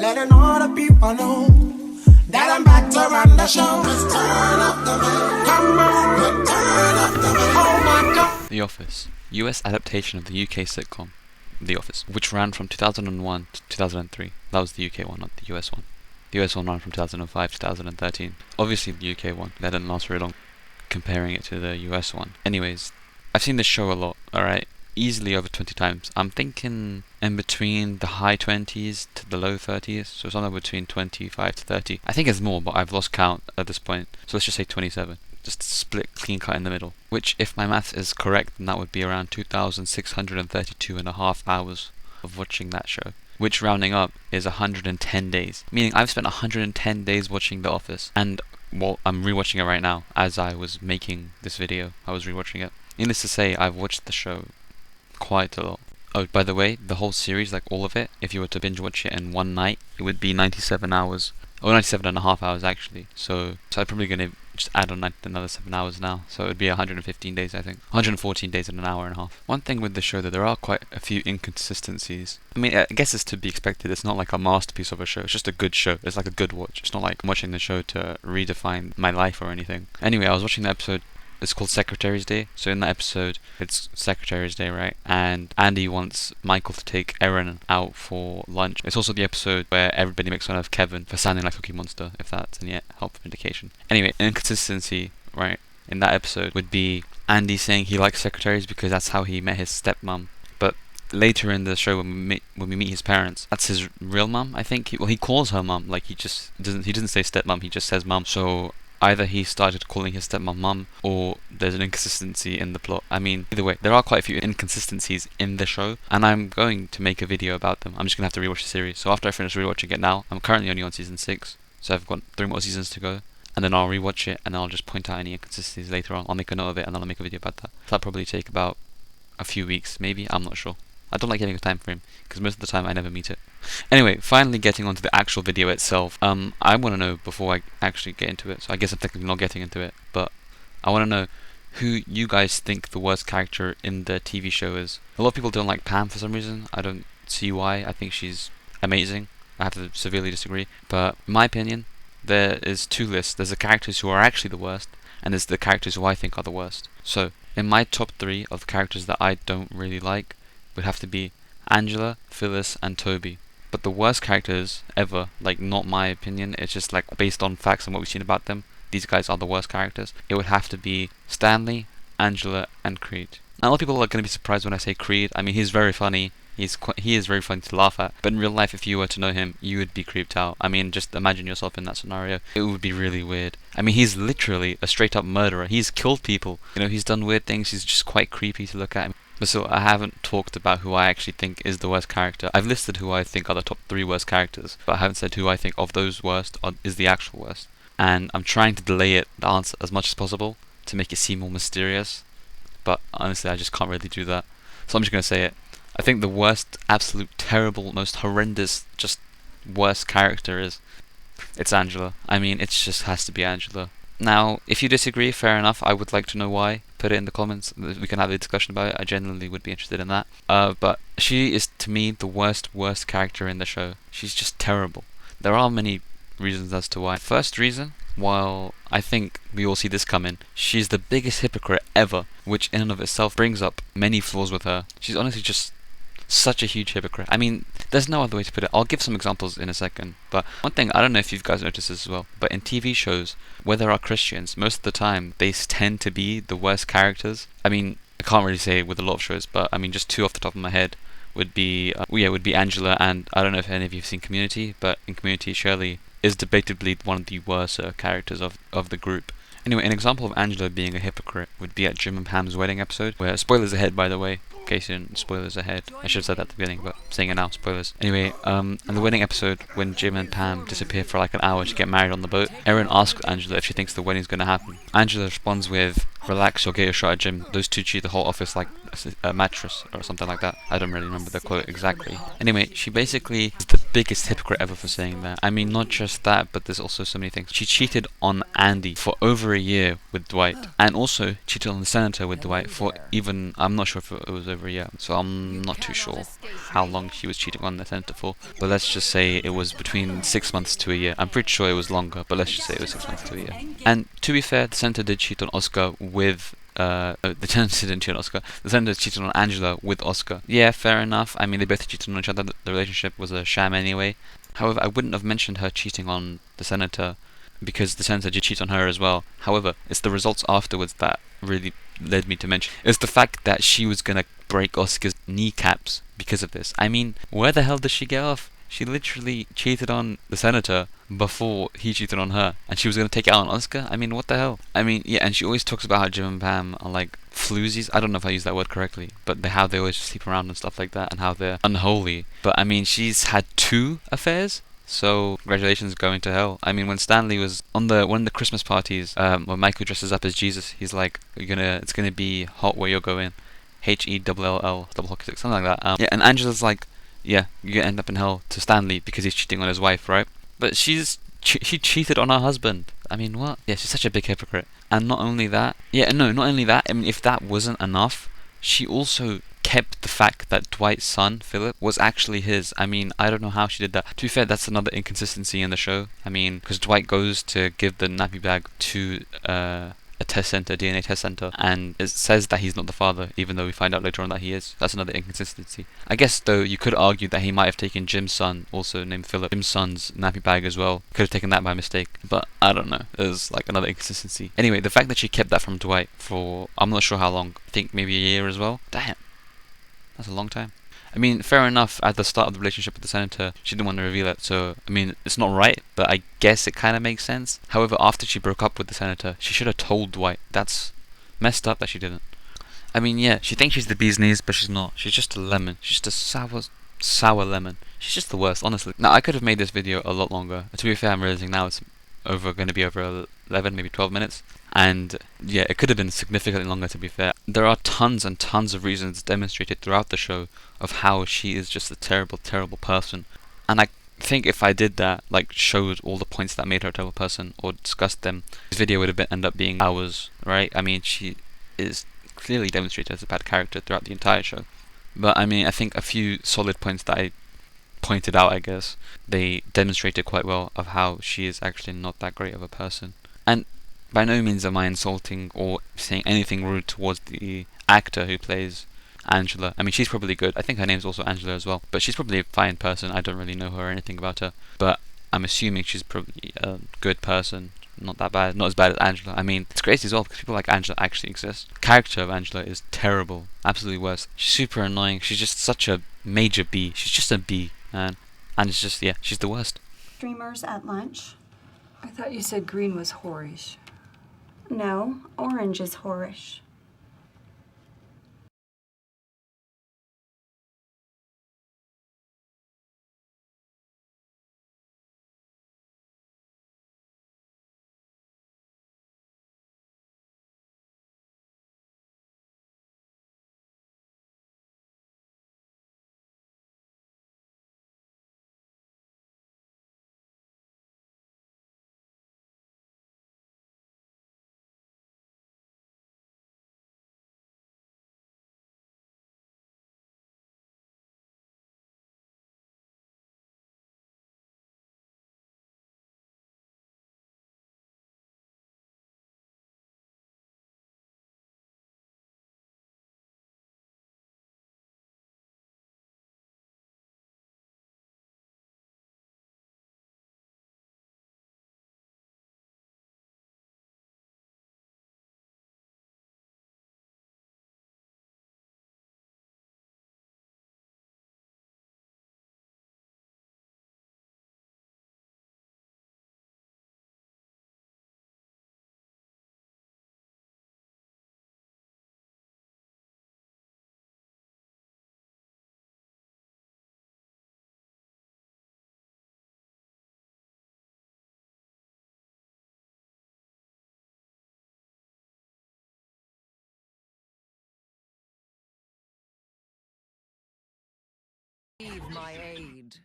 letting all the people know that I'm back to run the show. Let's turn up the man. Come on, let's turn up the man. Oh my God. The Office, US adaptation of the UK sitcom The Office, which ran from 2001 to 2003. That was the UK one, not the US one. The US one ran from 2005 to 2013. Obviously the UK one, that didn't last very long, comparing it to the US one. Anyways, I've seen this show a lot, alright? Easily over 20 times. I'm thinking in between the high 20s to the low 30s, so somewhere between 25 to 30. I think it's more, but I've lost count at this point, so let's just say 27. Just split clean cut in the middle, which if my maths is correct, then that would be around 2,632.5 hours of watching that show, which rounding up is 110 days, meaning I've spent 110 days watching The Office, and well, I'm rewatching it right now. As I was making this video, I was rewatching it. Needless to say, I've watched the show quite a lot. Oh, by the way, the whole series, like all of it, if you were to binge watch it in one night, it would be 97 hours. Or 97.5 hours actually. So I'm probably going to just add on another 7 hours now. So it would be 115 days, I think. 114 days and an hour and a half. One thing with the show, that there are quite a few inconsistencies. I mean, I guess it's to be expected. It's not like a masterpiece of a show. It's just a good show. It's like a good watch. It's not like I'm watching the show to redefine my life or anything. Anyway, I was watching the episode. It's called Secretary's Day. So in that episode, it's Secretary's Day, right? And Andy wants Michael to take Erin out for lunch. It's also the episode where everybody makes fun of Kevin for sounding like Cookie Monster, if that's any helpful indication. Anyway, inconsistency, right, in that episode would be Andy saying he likes secretaries because that's how he met his stepmom. But later in the show, when we meet his parents, that's his real mum, I think. He calls her mum, like he doesn't say stepmom, he just says mum. So either he started calling his stepmom mum, or there's an inconsistency in the plot. I mean, either way, there are quite a few inconsistencies in the show, and I'm going to make a video about them. I'm just going to have to rewatch the series. So after I finish rewatching it now, I'm currently only on season 6, so I've got 3 more seasons to go, and then I'll rewatch it, and I'll just point out any inconsistencies later on. I'll make a note of it, and then I'll make a video about that. That'll probably take about a few weeks, maybe, I'm not sure. I don't like getting a time frame, because most of the time I never meet it. Anyway, finally getting onto the actual video itself. I want to know, before I actually get into it, so I guess I'm technically not getting into it, but I want to know who you guys think the worst character in the TV show is. A lot of people don't like Pam for some reason. I don't see why. I think she's amazing. I have to severely disagree. But in my opinion, there is 2 lists. There's the characters who are actually the worst, and there's the characters who I think are the worst. So, in my top 3 of the characters that I don't really like, would have to be Angela, Phyllis, and Toby. But the worst characters ever, like not my opinion, it's just like based on facts and what we've seen about them, these guys are the worst characters. It would have to be Stanley, Angela, and Creed. Now, a lot of people are going to be surprised when I say Creed. I mean, he's very funny. He is very funny to laugh at. But in real life, if you were to know him, you would be creeped out. I mean, just imagine yourself in that scenario. It would be really weird. I mean, he's literally a straight up murderer. He's killed people. You know, he's done weird things. He's just quite creepy to look at. But so I haven't talked about who I actually think is the worst character. I've listed who I think are the top 3 worst characters, but I haven't said who I think of those worst is the actual worst. And I'm trying to delay the answer as much as possible to make it seem more mysterious. But honestly, I just can't really do that. So I'm just going to say it. I think the worst, absolute, terrible, most horrendous, just worst character it's Angela. I mean, it just has to be Angela. Now, if you disagree, fair enough. I would like to know why. Put it in the comments. We can have a discussion about it. I genuinely would be interested in that. But she is, to me, the worst character in the show. She's just terrible. There are many reasons as to why. First reason, while I think we all see this coming, she's the biggest hypocrite ever, which in and of itself brings up many flaws with her. She's honestly just such a huge hypocrite. I mean, there's no other way to put it. I'll give some examples in a second, but one thing, I don't know if you guys noticed this as well, but in TV shows where there are Christians, most of the time they tend to be the worst characters. I mean, I can't really say with a lot of shows, but I mean, just 2 off the top of my head would be would be Angela, and I don't know if any of you have seen Community, but in Community, Shirley is debatably one of the worst characters of the group. Anyway, an example of Angela being a hypocrite would be at Jim and Pam's wedding episode, where, spoilers ahead by the way, in case you didn't, spoilers ahead. I should have said that at the beginning, but I'm saying it now, spoilers. Anyway, in the wedding episode, when Jim and Pam disappear for like an hour to get married on the boat, Erin asks Angela if she thinks the wedding's going to happen. Angela responds with, "Relax, you'll get a shot at Jim. Those 2 cheat the whole office like a mattress," or something like that. I don't really remember the quote exactly. Anyway, she basically is the biggest hypocrite ever for saying that. I mean, not just that, but there's also so many things. She cheated on Andy for over a year with Dwight, and also cheated on the senator with Dwight for even, I'm not sure if it was over a year, so I'm not too sure how long she was cheating on the senator for, but let's just say it was between 6 months to a year. I'm pretty sure it was longer, but let's just say it was 6 months to a year. And to be fair, the senator did cheat on Oscar with the senator didn't cheat on Oscar. The senator cheated on Angela with Oscar. Yeah, fair enough. I mean, they both cheated on each other. The relationship was a sham anyway. However, I wouldn't have mentioned her cheating on the senator because the senator did cheat on her as well. However, it's the results afterwards that really led me to mention. It's the fact that she was gonna break Oscar's kneecaps because of this. I mean, where the hell does she get off? She literally cheated on the senator before he cheated on her, and she was gonna take it out on Oscar. I mean, what the hell? I mean, yeah, and she always talks about how Jim and Pam are like floozies. I don't know if I use that word correctly, but how they always sleep around and stuff like that, and how they're unholy. But I mean, she's had 2 affairs. So congratulations, going to hell. I mean, when Stanley was on one of the Christmas parties, when Michael dresses up as Jesus, he's like, it's gonna be hot where you're going, HELL, double hockey stick, something like that. Yeah, and Angela's like, yeah, you're gonna end up in hell to Stanley because he's cheating on his wife, right? But she cheated on her husband. I mean, what? Yeah, she's such a big hypocrite. And not only that, yeah, no, not only that. I mean, if that wasn't enough, she also kept the fact that Dwight's son, Philip, was actually his. I mean, I don't know how she did that. To be fair, that's another inconsistency in the show. I mean, because Dwight goes to give the nappy bag to a test center, DNA test center, and it says that he's not the father, even though we find out later on that he is. That's another inconsistency. I guess, though, you could argue that he might have taken Jim's son, also named Philip, Jim's son's nappy bag as well. Could have taken that by mistake, but I don't know. There's like another inconsistency. Anyway, the fact that she kept that from Dwight for, I'm not sure how long, I think maybe a year as well. Damn. That's a long time. I mean, fair enough, at the start of the relationship with the senator, she didn't want to reveal it, so, I mean, it's not right, but I guess it kind of makes sense. However, after she broke up with the senator, she should have told Dwight. That's messed up that she didn't. I mean, yeah, she thinks she's the bee's knees, but she's not. She's just a lemon. She's just a sour lemon. She's just the worst, honestly. Now, I could have made this video a lot longer. To be fair, I'm realizing now it's going to be over 11, maybe 12 minutes. And yeah, it could have been significantly longer, to be fair. There are tons and tons of reasons demonstrated throughout the show of how she is just a terrible, terrible person. And I think if I did that, like showed all the points that made her a terrible person or discussed them, this video would have end up being hours, right? I mean, she is clearly demonstrated as a bad character throughout the entire show. But I mean, I think a few solid points that I pointed out, I guess, they demonstrated quite well of how she is actually not that great of a person. And by no means am I insulting or saying anything rude towards the actor who plays Angela. I mean, she's probably good. I think her name's also Angela as well. But she's probably a fine person. I don't really know her or anything about her. But I'm assuming she's probably a good person. Not that bad. Not as bad as Angela. I mean, it's crazy as well because people like Angela actually exist. The character of Angela is terrible. Absolutely worse. She's super annoying. She's just such a major B. She's just a B, man. And it's just, yeah, she's the worst. Streamers at lunch? I thought you said green was whorish. No, orange is whorish. Leave my aid.